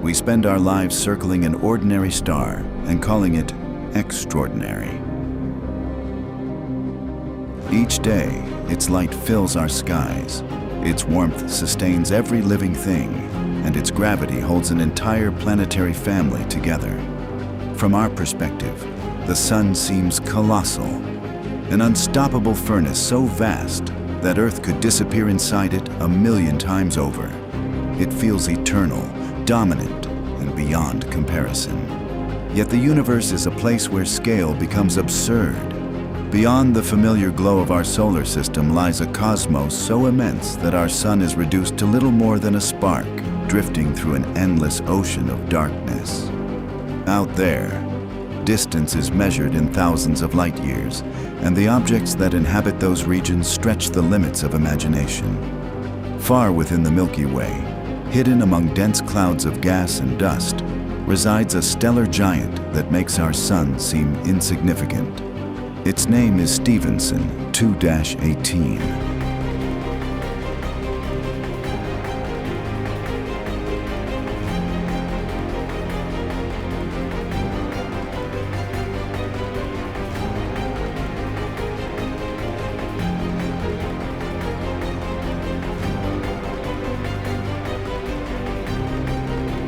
We spend our lives circling an ordinary star and calling it extraordinary. Each day, its light fills our skies, its warmth sustains every living thing, and its gravity holds an entire planetary family together. From our perspective, the sun seems colossal, an unstoppable furnace so vast that Earth could disappear inside it 1,000,000 times over. It feels eternal, dominant, and beyond comparison. Yet the universe is a place where scale becomes absurd. Beyond the familiar glow of our solar system lies a cosmos so immense that our sun is reduced to little more than a spark, drifting through an endless ocean of darkness. Out there, distance is measured in thousands of light years, and the objects that inhabit those regions stretch the limits of imagination. Far within the Milky Way, hidden among dense clouds of gas and dust, resides a stellar giant that makes our sun seem insignificant. Its name is Stephenson 2-18.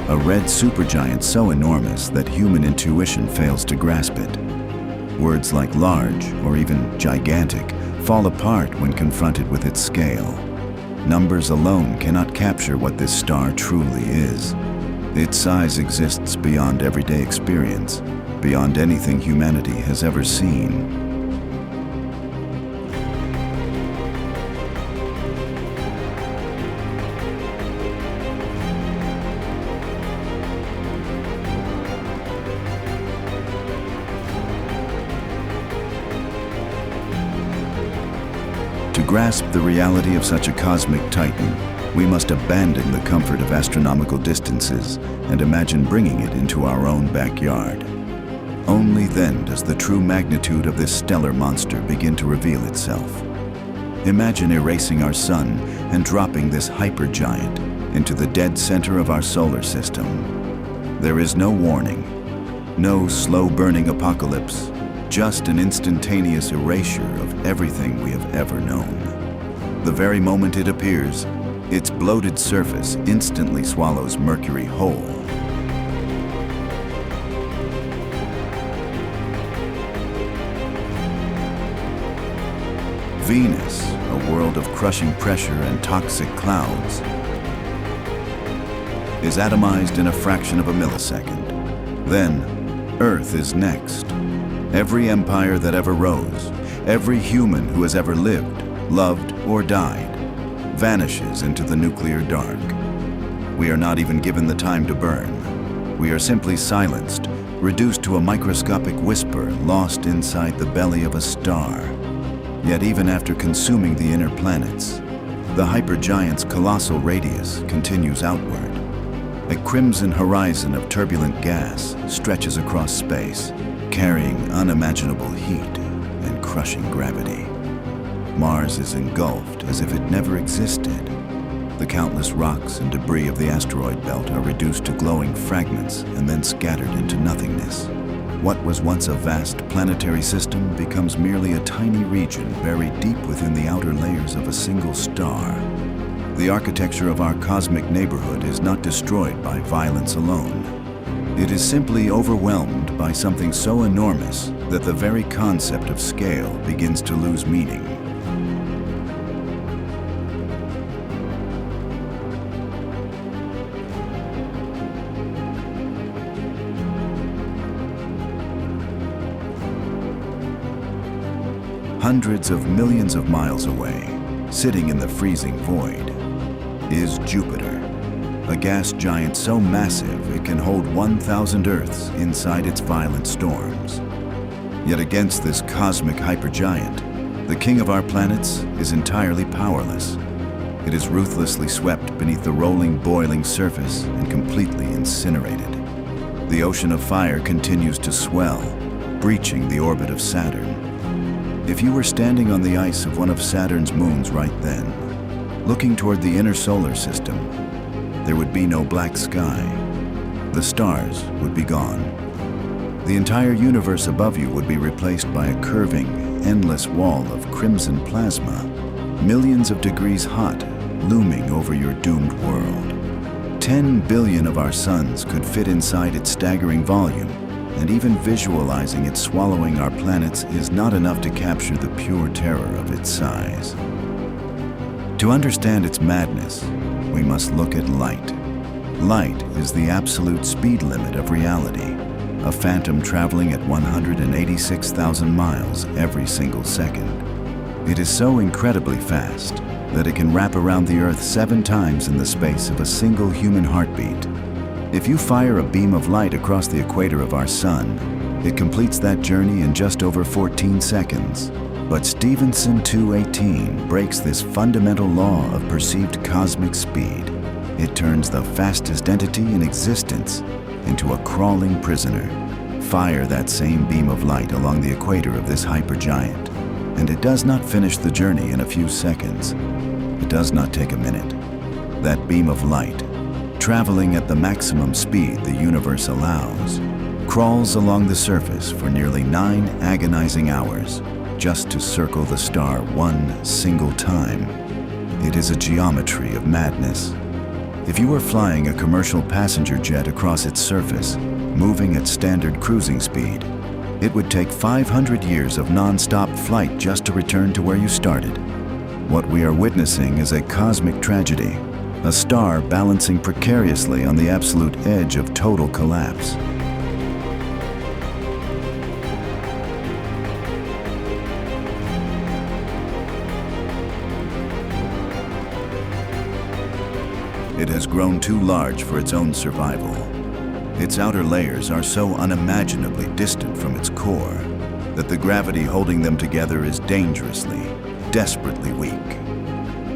A red supergiant so enormous that human intuition fails to grasp it. Words like large or even gigantic fall apart when confronted with its scale. Numbers alone cannot capture what this star truly is. Its size exists beyond everyday experience, beyond anything humanity has ever seen. To grasp the reality of such a cosmic titan, we must abandon the comfort of astronomical distances and imagine bringing it into our own backyard. Only then does the true magnitude of this stellar monster begin to reveal itself. Imagine erasing our sun and dropping this hypergiant into the dead center of our solar system. There is no warning, no slow-burning apocalypse, just an instantaneous erasure of everything we have ever known. The very moment it appears, its bloated surface instantly swallows Mercury whole. Venus, a world of crushing pressure and toxic clouds, is atomized in a fraction of a millisecond. Then, Earth is next. Every empire that ever rose, every human who has ever lived, loved, or died, vanishes into the nuclear dark. We are not even given the time to burn. We are simply silenced, reduced to a microscopic whisper lost inside the belly of a star. Yet even after consuming the inner planets, the hypergiant's colossal radius continues outward. A crimson horizon of turbulent gas stretches across space, carrying unimaginable heat and crushing gravity. Mars is engulfed as if it never existed. The countless rocks and debris of the asteroid belt are reduced to glowing fragments and then scattered into nothingness. What was once a vast planetary system becomes merely a tiny region buried deep within the outer layers of a single star. The architecture of our cosmic neighborhood is not destroyed by violence alone. It is simply overwhelmed by something so enormous that the very concept of scale begins to lose meaning. Hundreds of millions of miles away, sitting in the freezing void, is Jupiter. A gas giant so massive it can hold 1,000 Earths inside its violent storms. Yet against this cosmic hypergiant, the king of our planets is entirely powerless. It is ruthlessly swept beneath the rolling, boiling surface and completely incinerated. The ocean of fire continues to swell, breaching the orbit of Saturn. If you were standing on the ice of one of Saturn's moons right then, looking toward the inner solar system, there would be no black sky, the stars would be gone. The entire universe above you would be replaced by a curving, endless wall of crimson plasma, millions of degrees hot, looming over your doomed world. 10 billion of our suns could fit inside its staggering volume, and even visualizing it swallowing our planets is not enough to capture the pure terror of its size. To understand its madness, we must look at light. Light is the absolute speed limit of reality, a phantom traveling at 186,000 miles every single second. It is so incredibly fast that it can wrap around the Earth 7 times in the space of a single human heartbeat. If you fire a beam of light across the equator of our sun, it completes that journey in just over 14 seconds. But Stephenson 218 breaks this fundamental law of perceived cosmic speed. It turns the fastest entity in existence into a crawling prisoner. Fire that same beam of light along the equator of this hypergiant, and it does not finish the journey in a few seconds. It does not take a minute. That beam of light, traveling at the maximum speed the universe allows, crawls along the surface for nearly 9 agonizing hours just to circle the star one single time. It is a geometry of madness. If you were flying a commercial passenger jet across its surface, moving at standard cruising speed, it would take 500 years of non-stop flight just to return to where you started. What we are witnessing is a cosmic tragedy, a star balancing precariously on the absolute edge of total collapse. It has grown too large for its own survival. Its outer layers are so unimaginably distant from its core that the gravity holding them together is dangerously, desperately weak.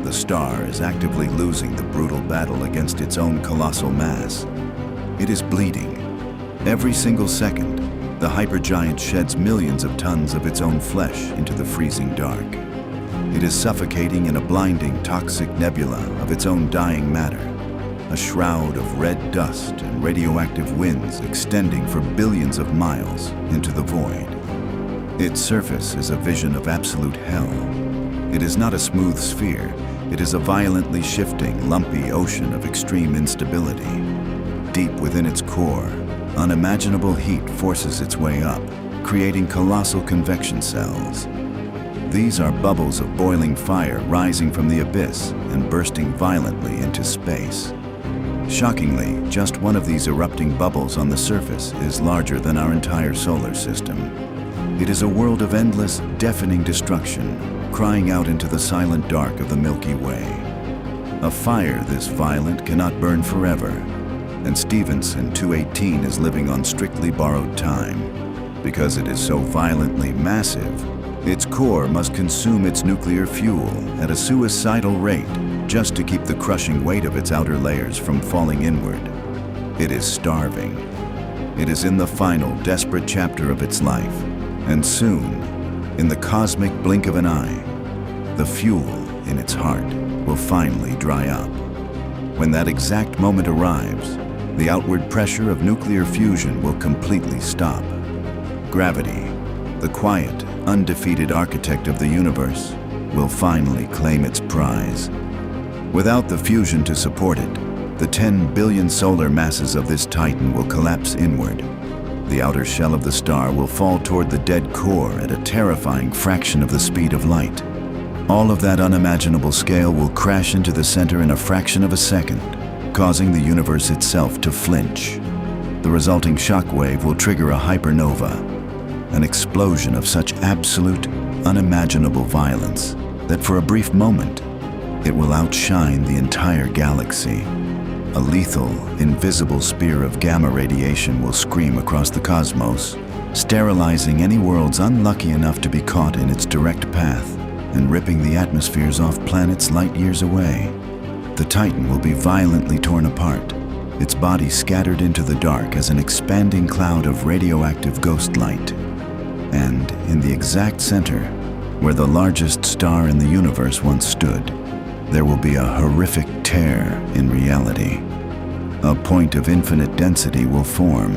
The star is actively losing the brutal battle against its own colossal mass. It is bleeding. Every single second, the hypergiant sheds millions of tons of its own flesh into the freezing dark. It is suffocating in a blinding, toxic nebula of its own dying matter, a shroud of red dust and radioactive winds extending for billions of miles into the void. Its surface is a vision of absolute hell. It is not a smooth sphere. It is a violently shifting, lumpy ocean of extreme instability. Deep within its core, unimaginable heat forces its way up, creating colossal convection cells. These are bubbles of boiling fire rising from the abyss and bursting violently into space. Shockingly, just one of these erupting bubbles on the surface is larger than our entire solar system. It is a world of endless, deafening destruction, crying out into the silent dark of the Milky Way. A fire this violent cannot burn forever, and Stephenson 218 is living on strictly borrowed time. Because it is so violently massive, its core must consume its nuclear fuel at a suicidal rate just to keep the crushing weight of its outer layers from falling inward. It is starving. It is in the final, desperate chapter of its life, and soon, in the cosmic blink of an eye, the fuel in its heart will finally dry up. When that exact moment arrives, the outward pressure of nuclear fusion will completely stop. Gravity, the quiet, undefeated architect of the universe, will finally claim its prize. Without the fusion to support it, the 10 billion solar masses of this titan will collapse inward. The outer shell of the star will fall toward the dead core at a terrifying fraction of the speed of light. All of that unimaginable scale will crash into the center in a fraction of a second, causing the universe itself to flinch. The resulting shockwave will trigger a hypernova, an explosion of such absolute, unimaginable violence that for a brief moment, it will outshine the entire galaxy. A lethal, invisible spear of gamma radiation will scream across the cosmos, sterilizing any worlds unlucky enough to be caught in its direct path and ripping the atmospheres off planets light years away. The Titan will be violently torn apart, its body scattered into the dark as an expanding cloud of radioactive ghost light. And in the exact center, where the largest star in the universe once stood, there will be a horrific tear in reality. a point of infinite density will form,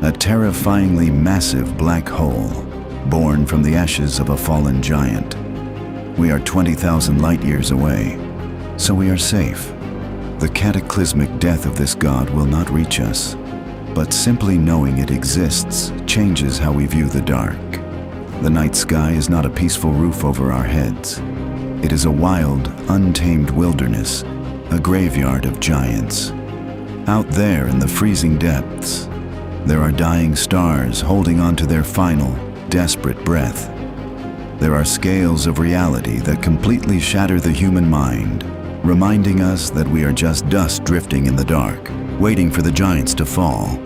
a terrifyingly massive black hole, born from the ashes of a fallen giant. We are 20,000 light-years away, so we are safe. The cataclysmic death of this god will not reach us, but simply knowing it exists changes how we view the dark. The night sky is not a peaceful roof over our heads. It is a wild, untamed wilderness, a graveyard of giants. Out there in the freezing depths, there are dying stars holding on to their final, desperate breath. There are scales of reality that completely shatter the human mind, reminding us that we are just dust drifting in the dark, waiting for the giants to fall.